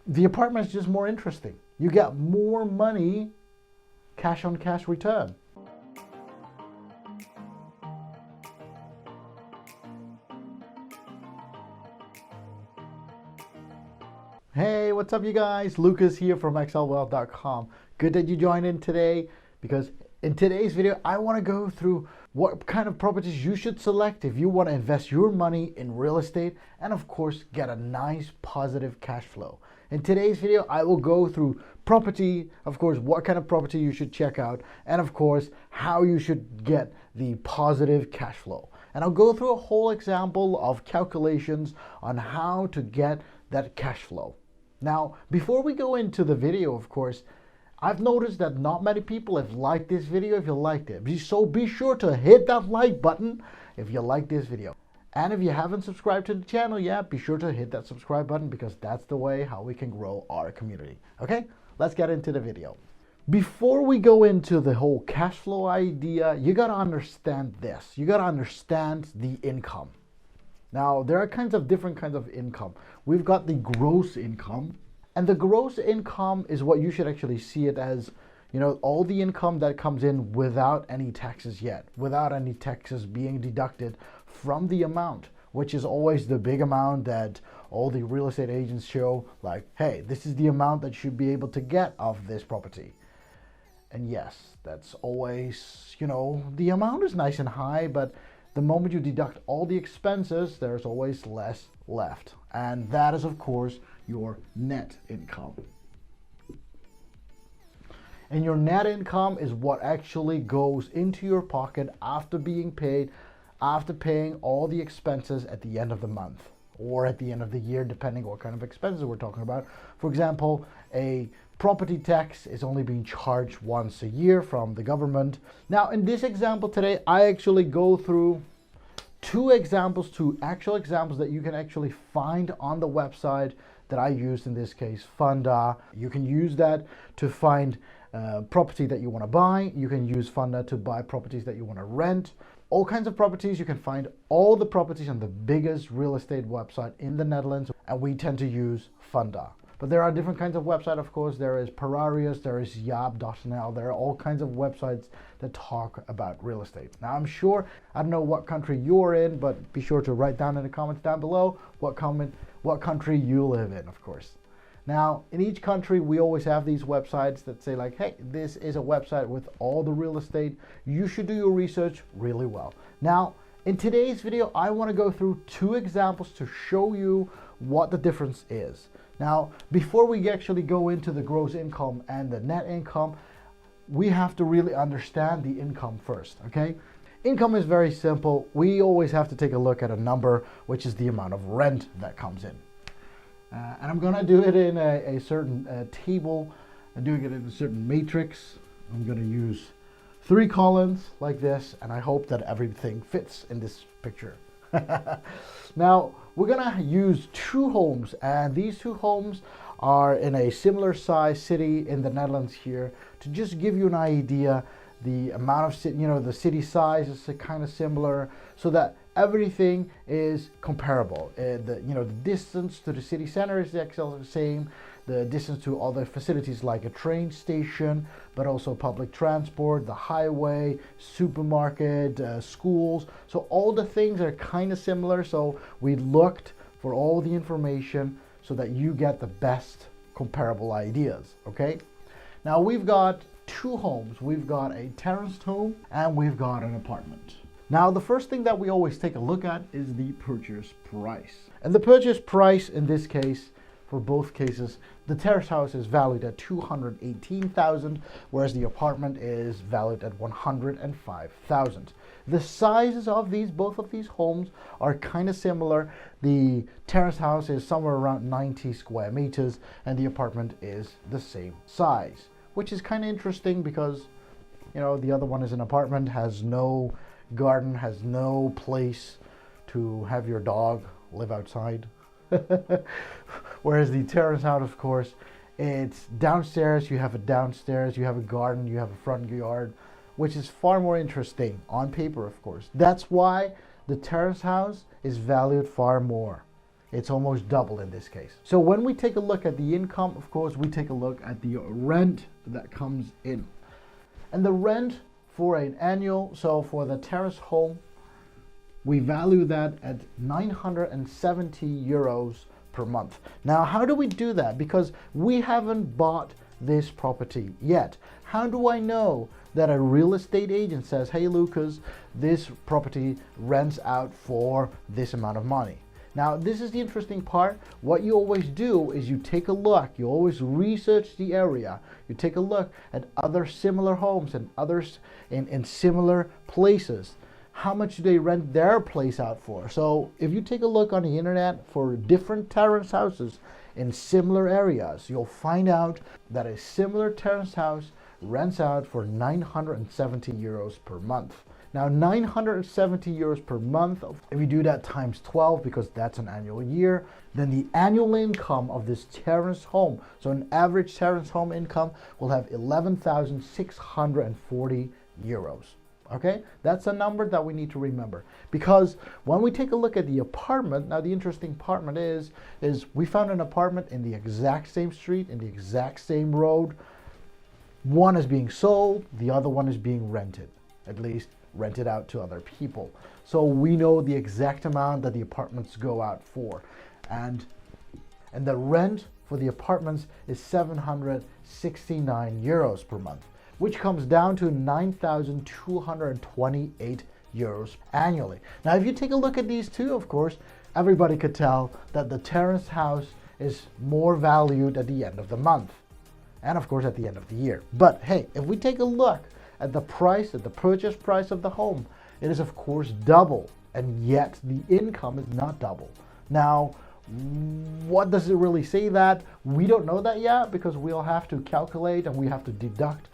the apartment is just more interesting. You get more money, cash on cash return. Hey, what's up you guys? Lukas here from excelwealth.com. Good that you joined in today, because in today's video, I want to go through what kind of properties you should select if you want to invest your money in real estate and of course get a nice positive cash flow. In today's video, I will go through property, of course, what kind of property you should check out, and of course, how you should get the positive cash flow. And I'll go through a whole example of calculations on how to get that cash flow. Now, before we go into the video, of course, I've noticed that not many people have liked this video if you liked it. So be sure to hit that like button if you like this video. And if you haven't subscribed to the channel yet, be sure to hit that subscribe button, because that's the way how we can grow our community. Okay, let's get into the video. Before we go into the whole cash flow idea, you gotta understand this. You gotta understand the income. Now, there are different kinds of income. We've got the gross income, and the gross income is what you should actually see it as, you know, all the income that comes in without any taxes yet, without any taxes being deducted from the amount, which is always the big amount that all the real estate agents show, like, hey, this is the amount that you should be able to get of this property. And yes, that's always, you know, the amount is nice and high, but the moment you deduct all the expenses, there's always less left. And that is, of course, your net income. And your net income is what actually goes into your pocket after being paid, after paying all the expenses at the end of the month or at the end of the year, depending what kind of expenses we're talking about. For example, a property tax is only being charged once a year from the government. Now, in this example today, I actually go through two actual examples that you can actually find on the website that I used, in this case, Funda. You can use that to find property that you want to buy. You can use Funda to buy properties that you want to rent. All kinds of properties. You can find all the properties on the biggest real estate website in the Netherlands, and we tend to use Funda. But there are different kinds of websites, of course. There is Pararius, there is Jaap.nl. There are all kinds of websites that talk about real estate. Now, I'm sure, I don't know what country you're in, but be sure to write down in the comments down below what country you live in, of course. Now, in each country, we always have these websites that say like, hey, this is a website with all the real estate. You should do your research really well. Now, in today's video, I want to go through two examples to show you what the difference is. Now, before we actually go into the gross income and the net income, we have to really understand the income first, okay? Income is very simple. We always have to take a look at a number, which is the amount of rent that comes in. And I'm gonna do it in a certain table. I'm doing it in a certain matrix. I'm gonna use 3 columns like this, and I hope that everything fits in this picture. Now, we're gonna use 2 homes, and these 2 homes are in a similar size city in the Netherlands here, to just give you an idea. The amount of, you know, the city size is kind of similar, so that everything is comparable. The distance to the city center is the same. The distance to other facilities like a train station, but also public transport, the highway, supermarket, schools. So all the things are kind of similar. So we looked for all the information so that you get the best comparable ideas, okay? Now, we've got 2 homes. We've got a terraced home and we've got an apartment. Now, the first thing that we always take a look at is the purchase price. And the purchase price in this case, for both cases, the terrace house is valued at 218,000, whereas the apartment is valued at 105,000. The sizes of both of these homes are kind of similar. The terrace house is somewhere around 90 square meters, and the apartment is the same size, which is kind of interesting because, you know, the other one is an apartment, has no garden, has no place to have your dog live outside. Whereas the terrace house, of course, it's downstairs, you have a downstairs, you have a garden, you have a front yard, which is far more interesting on paper, of course. That's why the terrace house is valued far more. it's almost double in this case. So when we take a look at the income, of course, we take a look at the rent that comes in. And the rent for an annual, so for the terrace home, we value that at 970 euros per month. Now, how do we do that? Because we haven't bought this property yet. How do I know that a real estate agent says, hey Lucas, this property rents out for this amount of money? Now, this is the interesting part. What you always do is you take a look, you always research the area, you take a look at other similar homes and others in similar places. How much do they rent their place out for? So if you take a look on the internet for different terrace houses in similar areas, you'll find out that a similar terrace house rents out for 970 euros per month. Now, 970 euros per month, if you do that times 12, because that's an annual year, then the annual income of this terrace home, so an average terrace home income will have 11,640 euros. Okay, that's a number that we need to remember, because when we take a look at the apartment, now the interesting part is we found an apartment in the exact same street, in the exact same road. One is being sold, the other one is being rented, at least rented out to other people. So we know the exact amount that the apartments go out for, and the rent for the apartments is 769 euros per month, which comes down to 9,228 euros annually. Now, if you take a look at these two, of course, everybody could tell that the terrace house is more valued at the end of the month, and of course at the end of the year. But hey, if we take a look at the price, at the purchase price of the home, it is of course double, and yet the income is not double. Now, what does it really say that? We don't know that yet, because we'll have to calculate and we have to deduct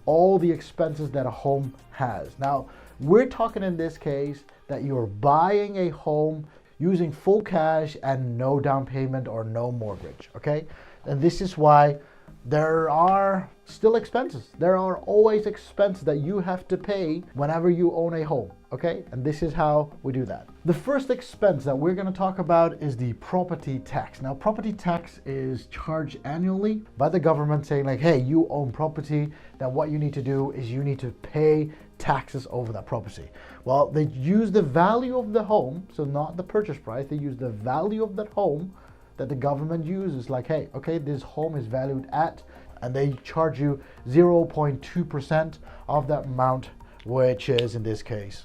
all the expenses that a home has. Now, we're talking in this case that you're buying a home using full cash and no down payment or no mortgage, okay? And this is why there are still expenses. There are always expenses that you have to pay whenever you own a home, okay? And this is how we do that. The first expense that we're going to talk about is the property tax. Now, property tax is charged annually by the government, saying like, hey, you own property, then what you need to do is you need to pay taxes over that property. Well, they use the value of the home, so not the purchase price, they use the value of that home that the government uses, like, hey, okay, this home is valued at, and they charge you 0.2% of that amount, which is in this case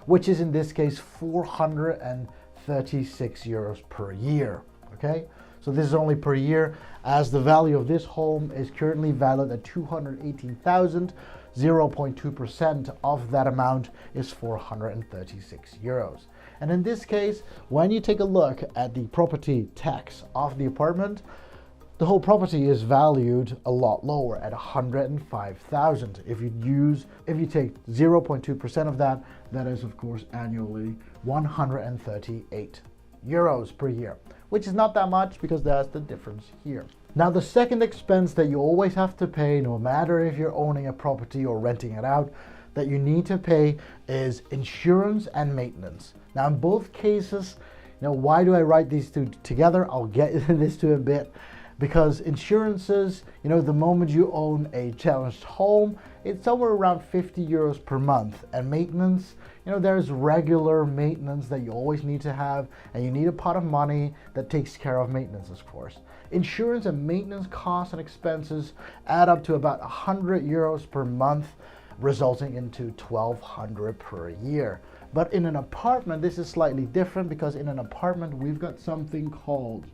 436 euros per year, okay? So this is only per year, as the value of this home is currently valued at 218,000. 0.2% of that amount is 436 euros. And in this case, when you take a look at the property tax of the apartment, the whole property is valued a lot lower at 105,000. If you take 0.2% of that, that is of course annually 138 euros per year, which is not that much, because that's the difference here. Now, the second expense that you always have to pay, no matter if you're owning a property or renting it out, that you need to pay is insurance and maintenance. Now, in both cases, why do I write these two together? I'll get into this to a bit. Because insurances, the moment you own a challenged home, it's somewhere around 50 euros per month. And maintenance, there's regular maintenance that you always need to have, and you need a pot of money that takes care of maintenance, of course. Insurance and maintenance costs and expenses add up to about 100 euros per month, resulting into 1,200 per year. But in an apartment, this is slightly different, because in an apartment, we've got something called,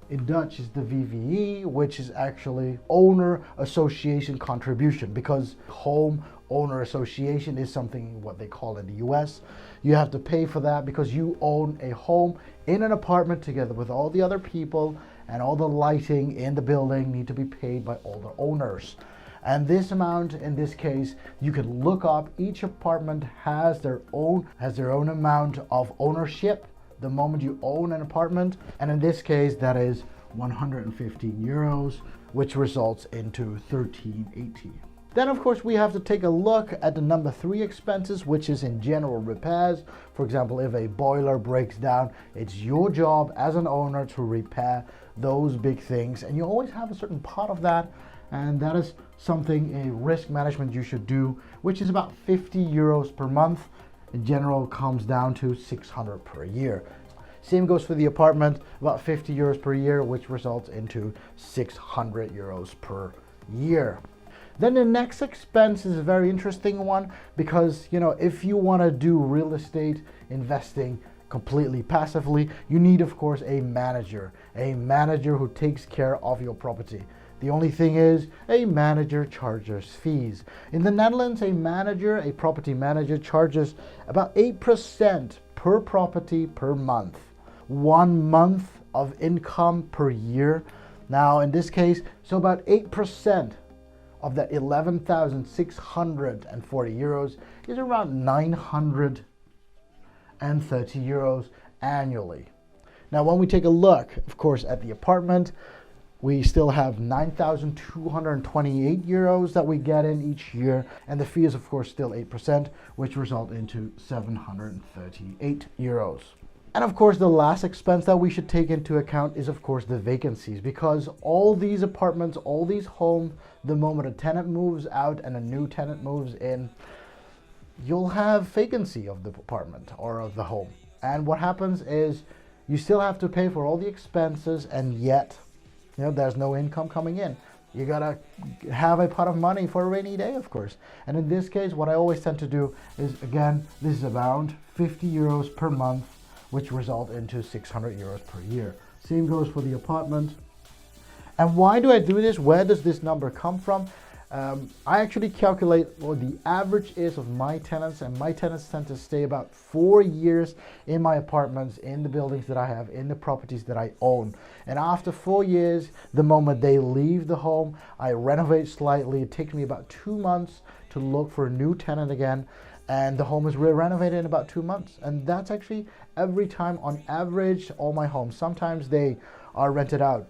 in Dutch is the VVE, which is actually owner association contribution, because home owner association is something what they call in the US. You have to pay for that because you own a home in an apartment together with all the other people, and all the lighting in the building need to be paid by all the owners. And this amount, in this case, you can look up. Each apartment has their own amount of ownership the moment you own an apartment, and in this case that is 115 euros, which results into 1380. Then of course we have to take a look at the number 3 expenses, which is in general repairs. For example, if a boiler breaks down, it's your job as an owner to repair those big things, and you always have a certain part of that, and that is something a risk management you should do, which is about 50 euros per month. In general, comes down to 600 per year. Same goes for the apartment, about 50 euros per year, which results into 600 euros per year. Then the next expense is a very interesting one, because if you want to do real estate investing completely passively, you need of course a manager who takes care of your property. The only thing is, a manager charges fees. In the Netherlands, a property manager charges about 8% per property per month. 1 month of income per year. Now in this case, so about 8% of that 11,640 euros is around 930 euros annually. Now when we take a look, of course, at the apartment, we still have 9,228 euros that we get in each year, and the fee is of course still 8%, which result into 738 euros. And of course the last expense that we should take into account is of course the vacancies, because all these apartments, all these homes, the moment a tenant moves out and a new tenant moves in, you'll have vacancy of the apartment or of the home. And what happens is you still have to pay for all the expenses, and yet there's no income coming in. You gotta have a pot of money for a rainy day, of course. And in this case, what I always tend to do is, again, this is around 50 euros per month, which result into 600 euros per year. Same goes for the apartment. And why do I do this? Where does this number come from? I actually calculate what the average is of my tenants, and my tenants tend to stay about 4 years in my apartments, in the buildings that I have, in the properties that I own. And after 4 years, the moment they leave the home, I renovate slightly. It takes me about 2 months to look for a new tenant again, and the home is renovated in about 2 months. And that's actually every time on average all my homes. Sometimes they are rented out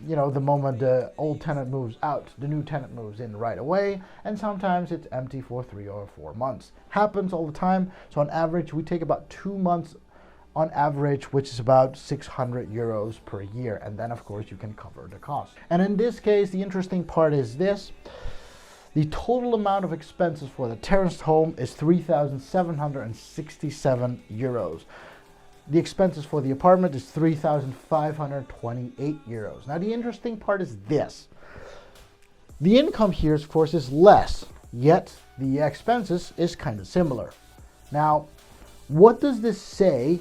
the moment the old tenant moves out, the new tenant moves in right away, and sometimes it's empty for 3 or 4 months. Happens all the time. So on average, we take about 2 months on average, which is about 600 euros per year. And then of course you can cover the cost. And in this case, the interesting part is this. The total amount of expenses for the terraced home is 3,767 euros. The expenses for the apartment is 3,528 euros. Now the interesting part is this. The income here, of course, is less, yet the expenses is kind of similar. Now, what does this say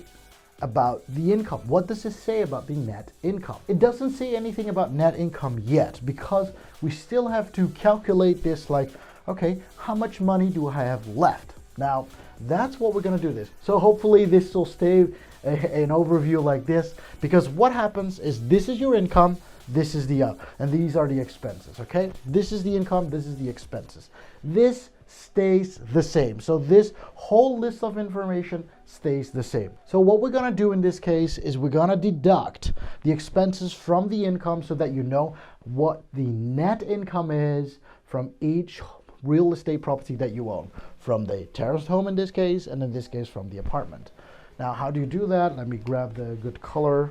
about the income? What does it say about the net income? It doesn't say anything about net income yet, because we still have to calculate this like, okay, how much money do I have left? Now, that's what we're going to do this. So hopefully this will stay an overview like this, because what happens is this is your income, this is the and these are the expenses, okay? This is the income, this is the expenses. This stays the same. So this whole list of information stays the same. So what we're going to do in this case is we're going to deduct the expenses from the income, so that you know what the net income is from each real estate property that you own, from the terraced home in this case, and in this case from the apartment. Now, how do you do that? Let me grab the good color.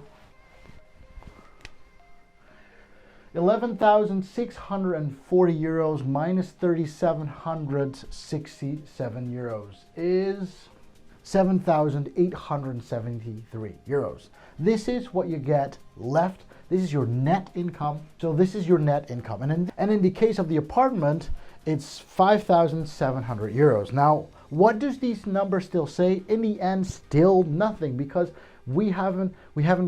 11,640 euros minus 3,767 euros is 7,873 euros. This is what you get left. This is your net income. So this is your net income. And in the case of the apartment, it's 5,700 euros. Now, what does these numbers still say? In the end, still nothing, because we haven't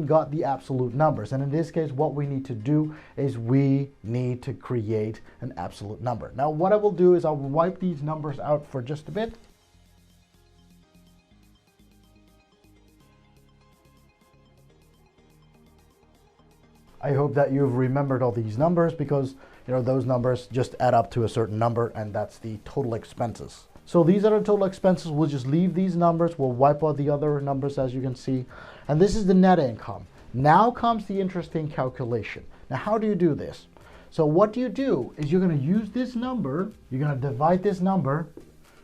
got the absolute numbers. And in this case, what we need to do is we need to create an absolute number. Now, what I will do is I'll wipe these numbers out for just a bit. I hope that you've remembered all these numbers, because those numbers just add up to a certain number, and that's the total expenses. So these are the total expenses. We'll just leave these numbers. We'll wipe out the other numbers, as you can see. And this is the net income. Now comes the interesting calculation. Now, how do you do this? So what you do is you're going to use this number, you're going to divide this number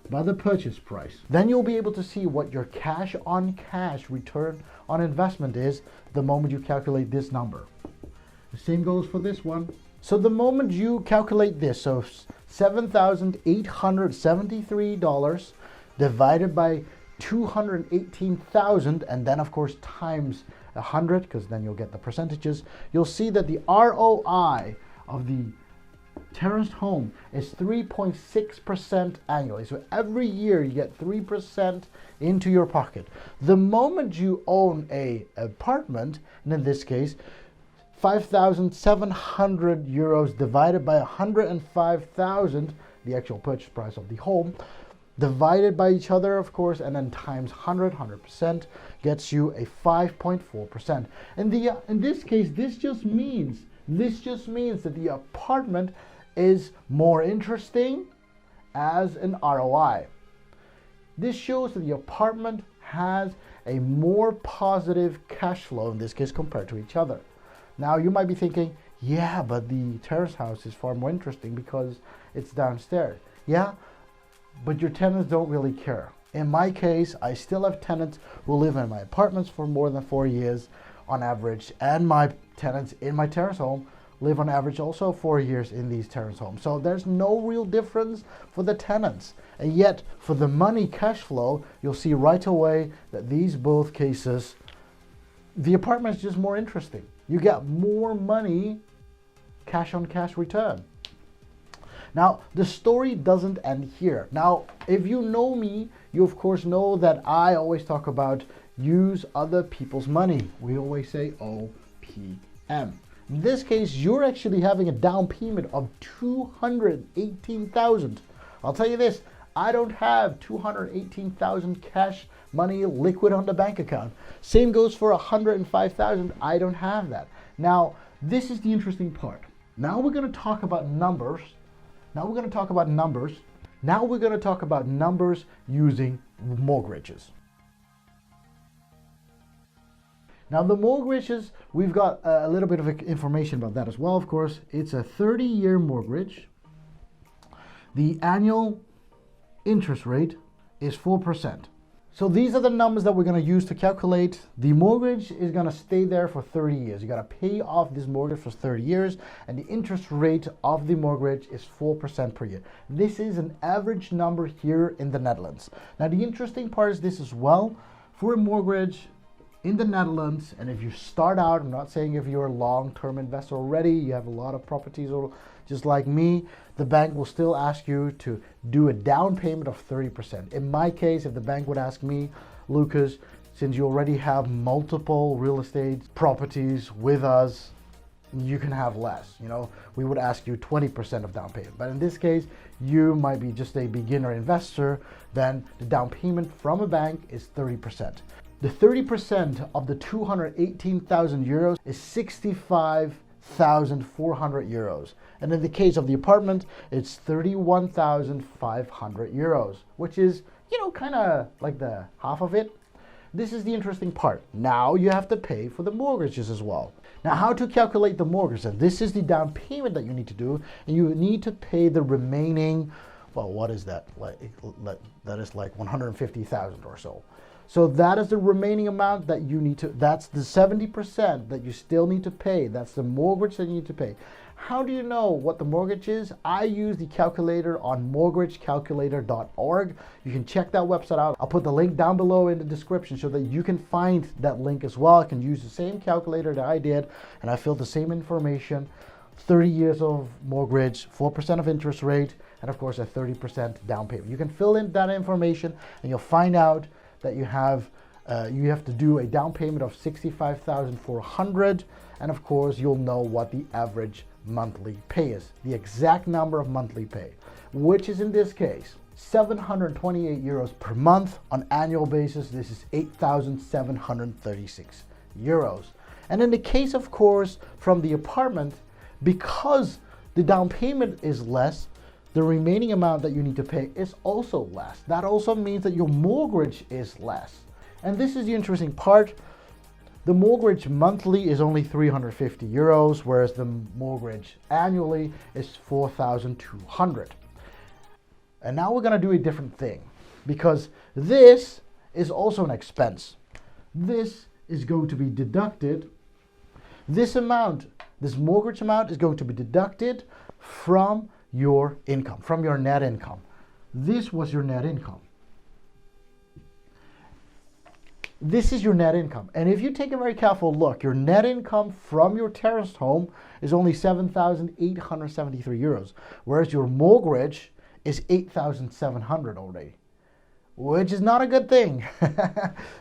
by the purchase price. Then you'll be able to see what your cash on cash return on investment is the moment you calculate this number. The same goes for this one. So the moment you calculate this, so $7,873 divided by 218,000, and then of course times 100, because then you'll get the percentages, you'll see that the ROI of the terraced home is 3.6% annually. So every year you get 3% into your pocket. The moment you own a apartment, and in this case 5,700 euros divided by 105,000, the actual purchase price of the home, divided by each other, of course, and then times 100% gets you a 5.4%. And in this case, this just means that the apartment is more interesting as an ROI. This shows that the apartment has a more positive cash flow in this case compared to each other. Now you might be thinking, yeah, but the terrace house is far more interesting because it's downstairs. Yeah, but your tenants don't really care. In my case, I still have tenants who live in my apartments for more than 4 years on average, and my tenants in my terrace home live on average also 4 years in these terrace homes. So there's no real difference for the tenants. And yet for the money cash flow, you'll see right away that these both cases, the apartment is just more interesting. You get more money cash on cash return. Now, the story doesn't end here. Now, if you know me, you of course know that I always talk about use other people's money. We always say OPM. In this case, you're actually having a down payment of 218,000. I'll tell you this, I don't have 218,000 cash money liquid on the bank account. Same goes for 105,000. I don't have that. Now, this is the interesting part. Now we're going to talk about numbers. Now we're going to talk about numbers using mortgages. Now the mortgages, we've got a little bit of information about that as well, of course. It's a 30-year mortgage. The annual interest rate is 4%. So these are the numbers that we're going to use to calculate. The mortgage is going to stay there for 30 years. You got to pay off this mortgage for 30 years, and the interest rate of the mortgage is 4% per year. This is an average number here in the Netherlands. Now the interesting part is this as well. For a mortgage in the Netherlands, and if you start out, I'm not saying if you're a long-term investor already, you have a lot of properties, or just like me, the bank will still ask you to do a down payment of 30%. In my case, if the bank would ask me, Lucas, since you already have multiple real estate properties with us, you can have less. We would ask you 20% of down payment. But in this case, you might be just a beginner investor, then the down payment from a bank is 30%. The 30% of the 218,000 euros is 65,400 euros. And in the case of the apartment, it's 31,500 euros, which is, kind of like the half of it. This is the interesting part. Now you have to pay for the mortgages as well. Now, how to calculate the mortgage? And this is the down payment that you need to do, and you need to pay the remaining, well, what is that? That is like 150,000 or so. So that is the remaining amount that you need to, that's the 70% that you still need to pay. That's the mortgage that you need to pay. How do you know what the mortgage is? I use the calculator on mortgagecalculator.org. You can check that website out. I'll put the link down below in the description so that you can find that link as well. I can use the same calculator that I did, and I filled the same information. 30 years of mortgage, 4% of interest rate, and of course a 30% down payment. You can fill in that information and you'll find out that you have to do a down payment of 65,400, and of course you'll know what the average monthly pay is, the exact number of monthly pay, which is in this case 728 euros per month. On annual basis, this is 8,736 euros. And in the case, of course, from the apartment, because the down payment is less, the remaining amount that you need to pay is also less. That also means that your mortgage is less. And this is the interesting part. The mortgage monthly is only 350 euros, whereas the mortgage annually is 4,200. And now we're going to do a different thing, because this is also an expense. This is going to be deducted. This mortgage amount is going to be deducted from your income, from your net income. This was your net income. This is your net income. And if you take a very careful look, your net income from your terraced home is only 7,873 euros, whereas your mortgage is 8,700 already, which is not a good thing.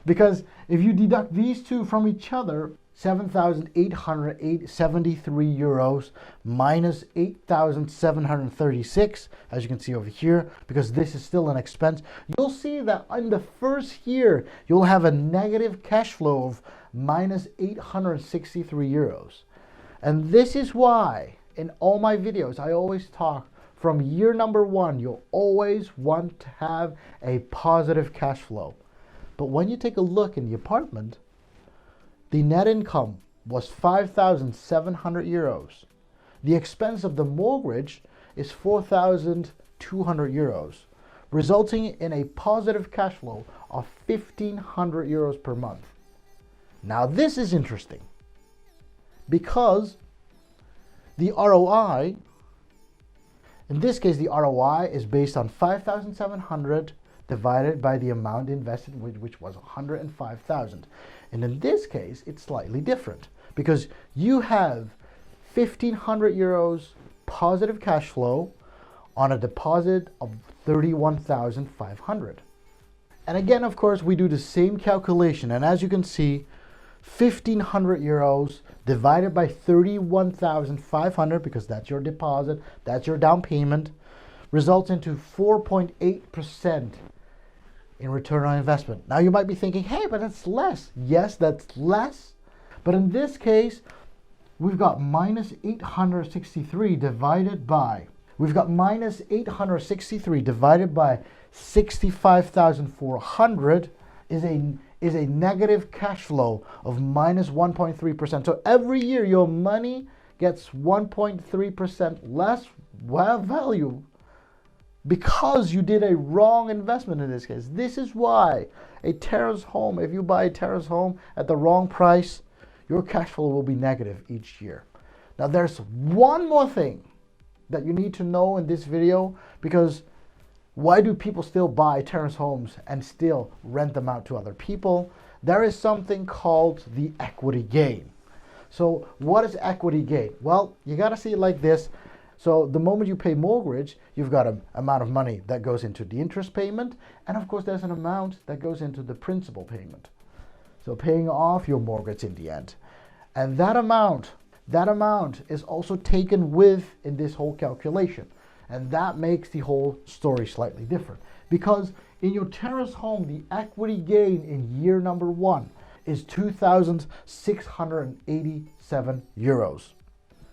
Because if you deduct these two from each other, 7,873 euros minus 8,736, as you can see over here, because this is still an expense, you'll see that in the first year, you'll have a negative cash flow of minus 863 euros. And this is why in all my videos, I always talk from year number one, you'll always want to have a positive cash flow. But when you take a look in the apartment, the net income was 5,700 euros. The expense of the mortgage is 4,200 euros, resulting in a positive cash flow of 1,500 euros per month. Now this is interesting, because the ROI, in this case the ROI is based on 5,700 divided by the amount invested, which was 105,000. And in this case, it's slightly different, because you have 1,500 euros positive cash flow on a deposit of 31,500. And again, of course, we do the same calculation. And as you can see, 1,500 euros divided by 31,500, because that's your deposit, that's your down payment, results into 4.8% in return on investment. Now you might be thinking, hey, but that's less. Yes, that's less. But in this case, we've got minus 863 divided by 65,400 is a negative cash flow of minus 1.3%. So every year your money gets 1.3% less value, because you did a wrong investment in this case. This is why a terrace home, if you buy a terrace home at the wrong price, your cash flow will be negative each year. Now there's one more thing that you need to know in this video, because why do people still buy terrace homes and still rent them out to other people? There is something called the equity gain. So what is equity gain? Well, you got to see it like this. So the moment you pay mortgage, you've got an amount of money that goes into the interest payment, and of course there's an amount that goes into the principal payment. So paying off your mortgage in the end. And that amount is also taken with in this whole calculation. And that makes the whole story slightly different. Because in your terrace home, the equity gain in year number one is 2,687 euros,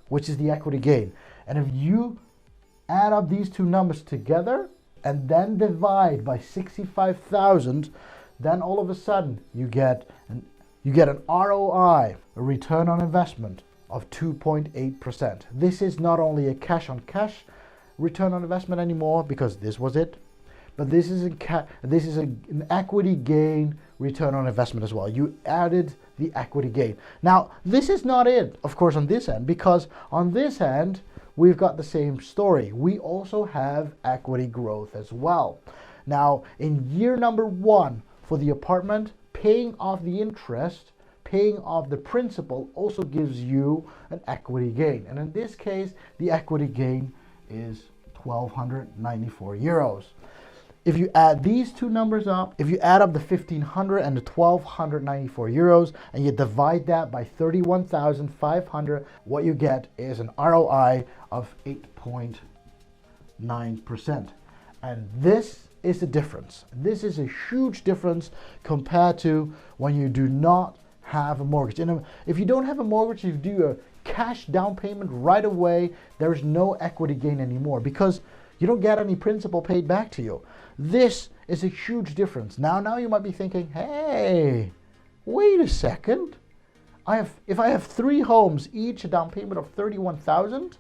which is the equity gain. And if you add up these two numbers together and then divide by 65,000, then all of a sudden you get an ROI, a return on investment of 2.8%. This is not only a cash on cash return on investment anymore, because this was it, but this is an equity gain return on investment as well. You added the equity gain. Now, this is not it, of course, on this end, because on this end, we've got the same story. We also have equity growth as well. Now, in year number one for the apartment, paying off the interest, paying off the principal also gives you an equity gain. And in this case, the equity gain is 1,294 euros. If you add these two numbers up, if you add up the 1,500 and the 1,294 euros, and you divide that by 31,500, what you get is an ROI of 8.9%. And this is the difference. This is a huge difference compared to when you do not have a mortgage. And if you don't have a mortgage, you do a cash down payment right away, there's no equity gain anymore, because you don't get any principal paid back to you. This is a huge difference. Now you might be thinking, hey, wait a second. if I have 3 homes, each a down payment of 31,000,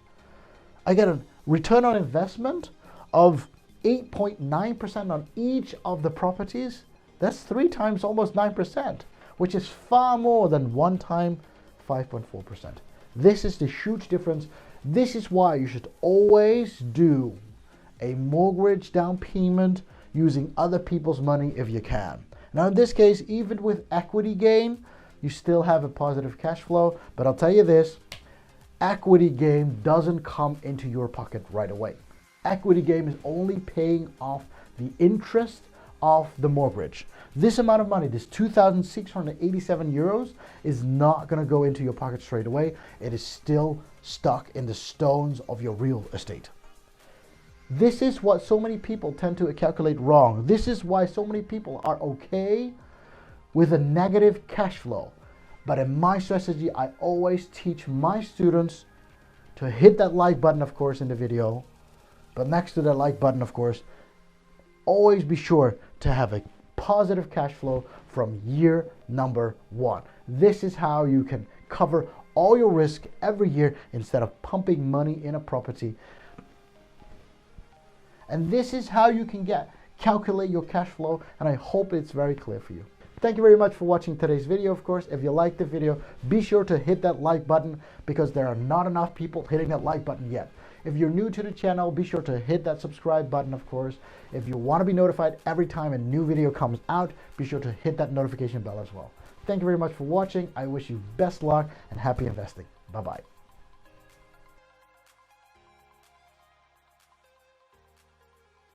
I get a return on investment of 8.9% on each of the properties. That's 3 times almost 9%, which is far more than 1 time 5.4%. This is the huge difference. This is why you should always do a mortgage down payment using other people's money if you can. Now in this case, even with equity gain, you still have a positive cash flow, but I'll tell you this, equity gain doesn't come into your pocket right away. Equity gain is only paying off the interest of the mortgage. This amount of money, this 2,687 euros, is not going to go into your pocket straight away. It is still stuck in the stones of your real estate. This is what so many people tend to calculate wrong. This is why so many people are okay with a negative cash flow. But in my strategy, I always teach my students to hit that like button, of course, in the video. But next to that like button, of course, always be sure to have a positive cash flow from year number 1. This is how you can cover all your risk every year instead of pumping money in a property. And this is how you can calculate your cash flow, and I hope it's very clear for you. Thank you very much for watching today's video. Of course, if you liked the video, be sure to hit that like button because there are not enough people hitting that like button yet. If you're new to the channel, be sure to hit that subscribe button, of course. If you want to be notified every time a new video comes out, be sure to hit that notification bell as well. Thank you very much for watching. I wish you best luck and happy investing. Bye-bye.